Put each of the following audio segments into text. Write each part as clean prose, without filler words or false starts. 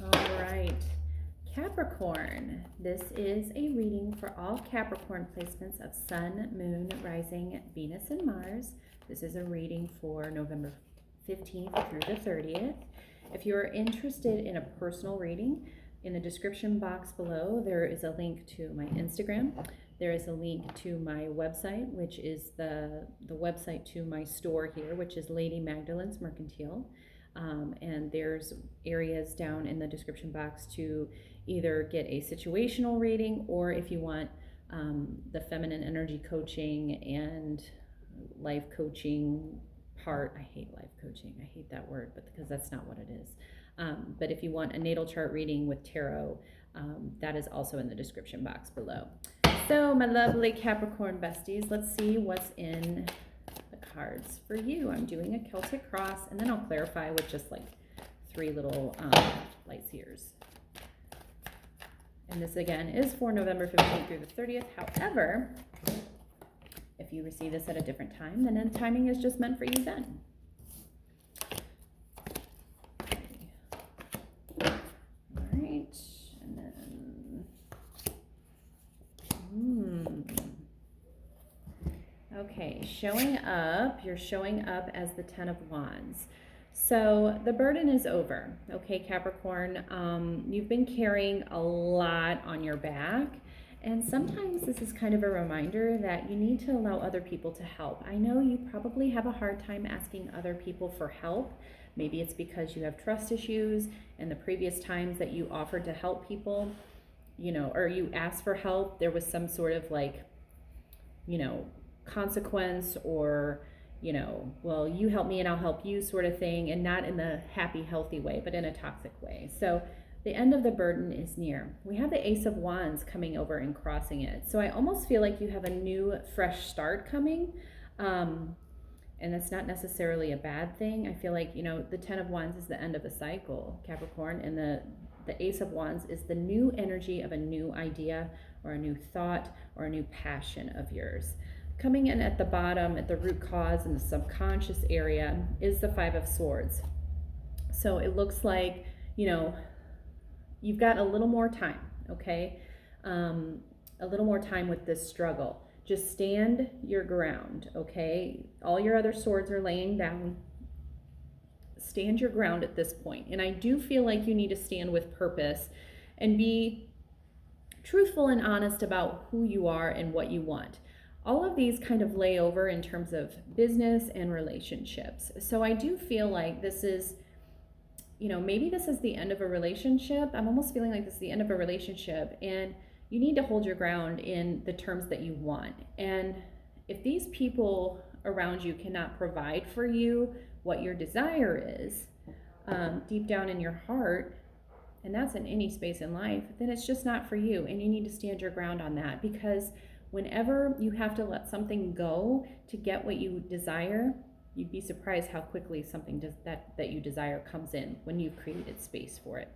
All right, Capricorn. This is a reading for all Capricorn placements of Sun, Moon, Rising, Venus, and Mars. This is a reading for November 15th through the 30th. If you're interested in a personal reading, in the description box below, there is a link to my Instagram. There is a link to my website, which is the website to my store here, which is Lady Magdalene's Mercantile. And there's areas down in the description box to either get a situational reading, or if you want the feminine energy coaching and life coaching part. I hate life coaching. I hate that word, but because that's not what it is. But if you want a natal chart reading with tarot, that is also in the description box below. So my lovely Capricorn besties, let's see what's in the cards for you. I'm doing a Celtic cross, and then I'll clarify with just like 3 little light seers. And this again is for November 15th through the 30th. However, if you receive this at a different time, then the timing is just meant for you then. Okay, showing up, you're showing up as the 10 of Wands. So the burden is over, okay, Capricorn. You've been carrying a lot on your back, and sometimes this is kind of a reminder that you need to allow other people to help. I know you probably have a hard time asking other people for help. Maybe it's because you have trust issues, and the previous times that you offered to help people, or you asked for help, there was some sort of like, consequence, or well, you help me and I'll help you sort of thing, and not in the happy, healthy way, but in a toxic way. So the end of the burden is near. We have the Ace of Wands coming over and crossing it. So I almost feel like you have a new, fresh start coming. And that's not necessarily a bad thing. I feel like, the 10 of Wands is the end of a cycle, Capricorn, and the Ace of Wands is the new energy of a new idea or a new thought or a new passion of yours. Coming in at the bottom, at the root cause in the subconscious area, is the 5 of Swords. So it looks like, you've got a little more time, okay? A little more time with this struggle. Just stand your ground, okay? All your other swords are laying down. Stand your ground at this point. And I do feel like you need to stand with purpose and be truthful and honest about who you are and what you want. All of these kind of lay over in terms of business and relationships. So I do feel like this is, maybe this is the end of a relationship. I'm almost feeling like this is the end of a relationship, and you need to hold your ground in the terms that you want. And if these people around you cannot provide for you what your desire is, deep down in your heart, and that's in any space in life, then it's just not for you. And you need to stand your ground on that, because whenever you have to let something go to get what you desire, you'd be surprised how quickly something that you desire comes in when you've created space for it.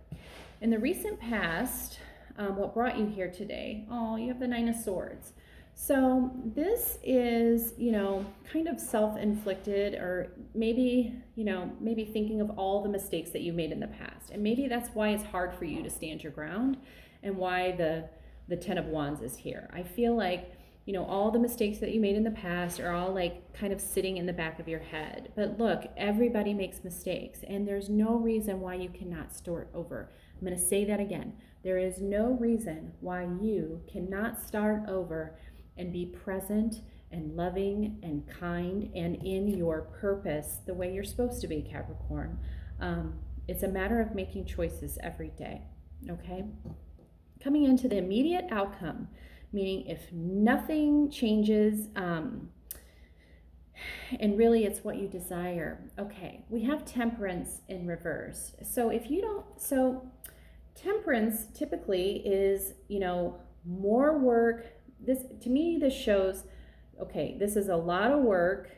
In the recent past, what brought you here today? Oh, you have the 9 of Swords. So this is, kind of self-inflicted, or maybe thinking of all the mistakes that you made in the past. And maybe that's why it's hard for you to stand your ground, and why the 10 of Wands is here. I feel like, all the mistakes that you made in the past are all like kind of sitting in the back of your head. But look, everybody makes mistakes, and there's no reason why you cannot start over. I'm going to say that again. There is no reason why you cannot start over and be present and loving and kind and in your purpose the way you're supposed to be, Capricorn. It's a matter of making choices every day, okay? Coming into the immediate outcome, meaning if nothing changes, and really it's what you desire. Okay, we have Temperance in reverse. So Temperance typically is, more work. To me, this shows, okay, this is a lot of work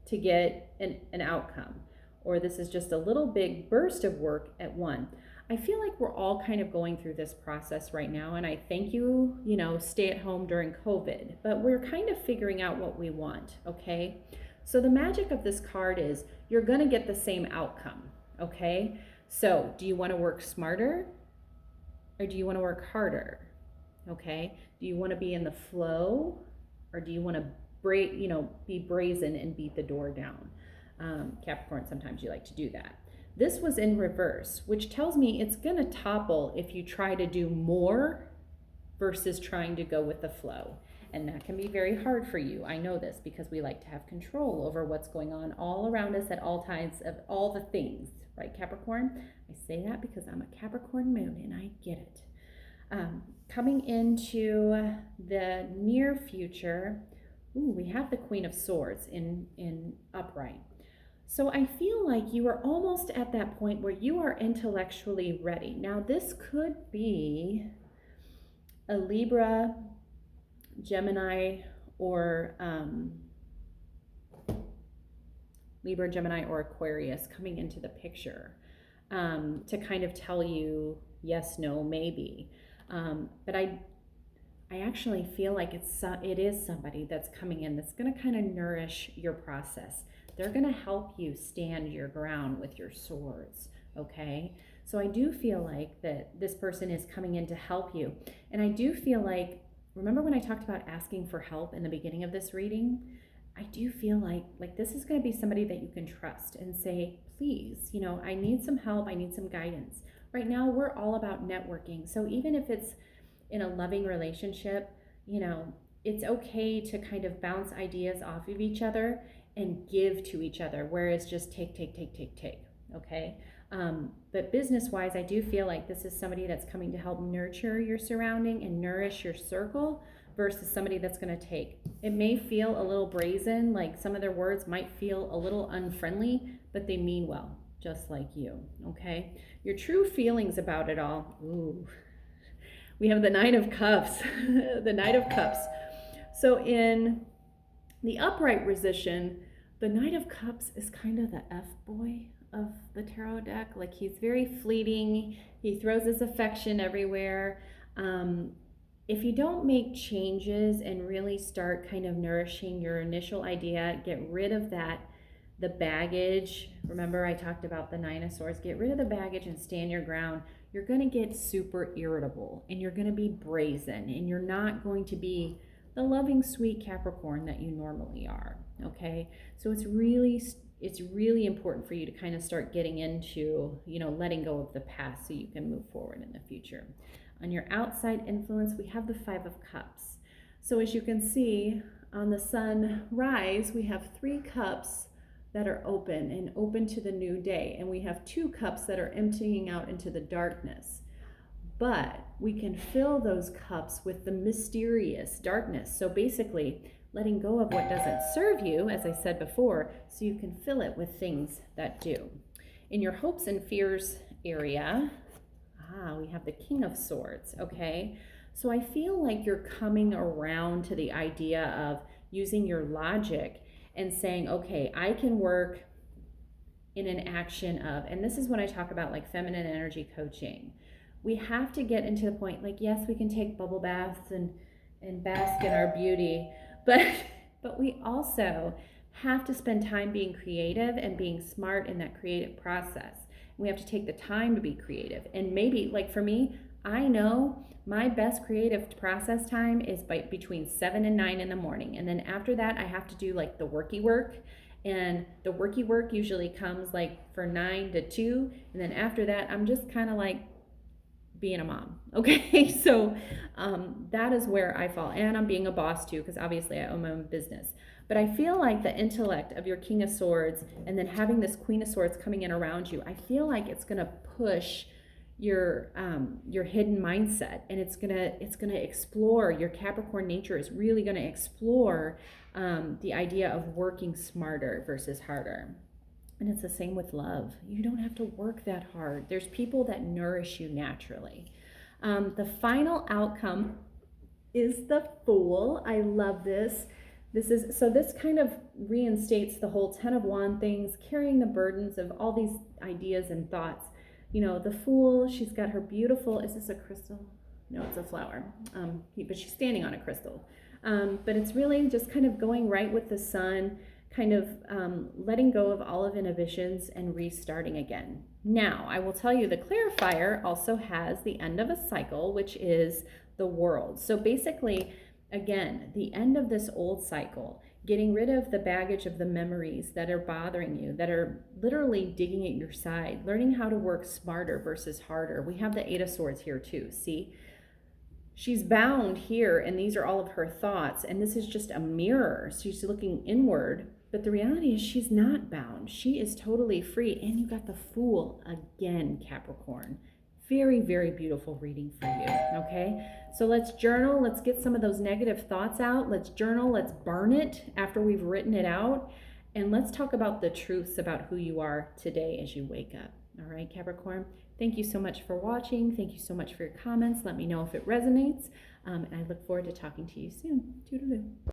to get an outcome, or this is just a little big burst of work at one. I feel like we're all kind of going through this process right now, and I thank you, stay at home during COVID, but we're kind of figuring out what we want, okay? So the magic of this card is you're going to get the same outcome, okay? So do you want to work smarter or do you want to work harder? Okay. Do you want to be in the flow or do you want to be brazen and beat the door down? Capricorn, sometimes you like to do that. This was in reverse, which tells me it's going to topple if you try to do more versus trying to go with the flow. And that can be very hard for you. I know this because we like to have control over what's going on all around us at all times of all the things, right, Capricorn? I say that because I'm a Capricorn moon and I get it. Coming into the near future, we have the Queen of Swords in upright. So I feel like you are almost at that point where you are intellectually ready. Now, this could be a Libra, Gemini, or Aquarius coming into the picture to kind of tell you yes, no, maybe. But I actually feel like it is somebody that's coming in that's going to kind of nourish your process. They're going to help you stand your ground with your swords, okay? So I do feel like that this person is coming in to help you. And I do feel like, remember when I talked about asking for help in the beginning of this reading? I do feel like this is going to be somebody that you can trust and say, please, I need some help, I need some guidance. Right now, we're all about networking. So even if it's in a loving relationship, it's okay to kind of bounce ideas off of each other and give to each other, whereas just take, okay? But business-wise, I do feel like this is somebody that's coming to help nurture your surrounding and nourish your circle versus somebody that's going to take. It may feel a little brazen, like some of their words might feel a little unfriendly, but they mean well, just like you, okay? Your true feelings about it all, we have the Nine of Cups, the Knight of Cups. So in the upright position, the Knight of Cups is kind of the F-boy of the tarot deck. Like, he's very fleeting. He throws his affection everywhere. If you don't make changes and really start kind of nourishing your initial idea, get rid of the baggage. Remember I talked about the Nine of Swords. Get rid of the baggage and stand your ground. You're going to get super irritable and you're going to be brazen and you're not going to be the loving, sweet Capricorn that you normally are, okay? So it's really important for you to kind of start getting into, letting go of the past so you can move forward in the future. On your outside influence, we have the Five of Cups. So as you can see, on the sunrise, we have 3 cups that are open to the new day. And we have 2 cups that are emptying out into the darkness. But we can fill those cups with the mysterious darkness. So basically, letting go of what doesn't serve you, as I said before, so you can fill it with things that do. In your hopes and fears area, we have the King of Swords, okay? So I feel like you're coming around to the idea of using your logic and saying, okay, I can work in an action of, and this is when I talk about like feminine energy coaching. We have to get into the point, like, yes, we can take bubble baths and bask in our beauty, but we also have to spend time being creative and being smart in that creative process. We have to take the time to be creative. And maybe, like for me, I know my best creative process time is between 7 and 9 in the morning. And then after that, I have to do like the worky work. And the worky work usually comes like for 9 to 2. And then after that, I'm just kind of like being a mom. Okay, so that is where I fall. And I'm being a boss too, because obviously I own my own business. But I feel like the intellect of your King of Swords and then having this Queen of Swords coming in around you, I feel like it's going to push your hidden mindset, and it's gonna explore. Your Capricorn nature is really going to explore the idea of working smarter versus harder. And it's the same with love. You don't have to work that hard. There's people that nourish you naturally. The final outcome is the Fool. I love this. This kind of reinstates the whole 10 of Wands things, carrying the burdens of all these ideas and thoughts. The Fool, she's got her beautiful, is this a crystal? No, it's a flower. But she's standing on a crystal. But it's really just kind of going right with the sun, kind of letting go of all of inhibitions and restarting again. Now, I will tell you the clarifier also has the end of a cycle, which is the world. So basically, again, the end of this old cycle, getting rid of the baggage of the memories that are bothering you, that are literally digging at your side, learning how to work smarter versus harder. We have the Eight of Swords here too, see? She's bound here, and these are all of her thoughts, and this is just a mirror. She's looking inward, but the reality is she's not bound. She is totally free, and you got the Fool again, Capricorn. Very, very beautiful reading for you, okay? So let's journal. Let's get some of those negative thoughts out. Let's journal. Let's burn it after we've written it out, and let's talk about the truths about who you are today as you wake up. All right, Capricorn? Thank you so much for watching. Thank you so much for your comments. Let me know if it resonates. And I look forward to talking to you soon. Toodaloo.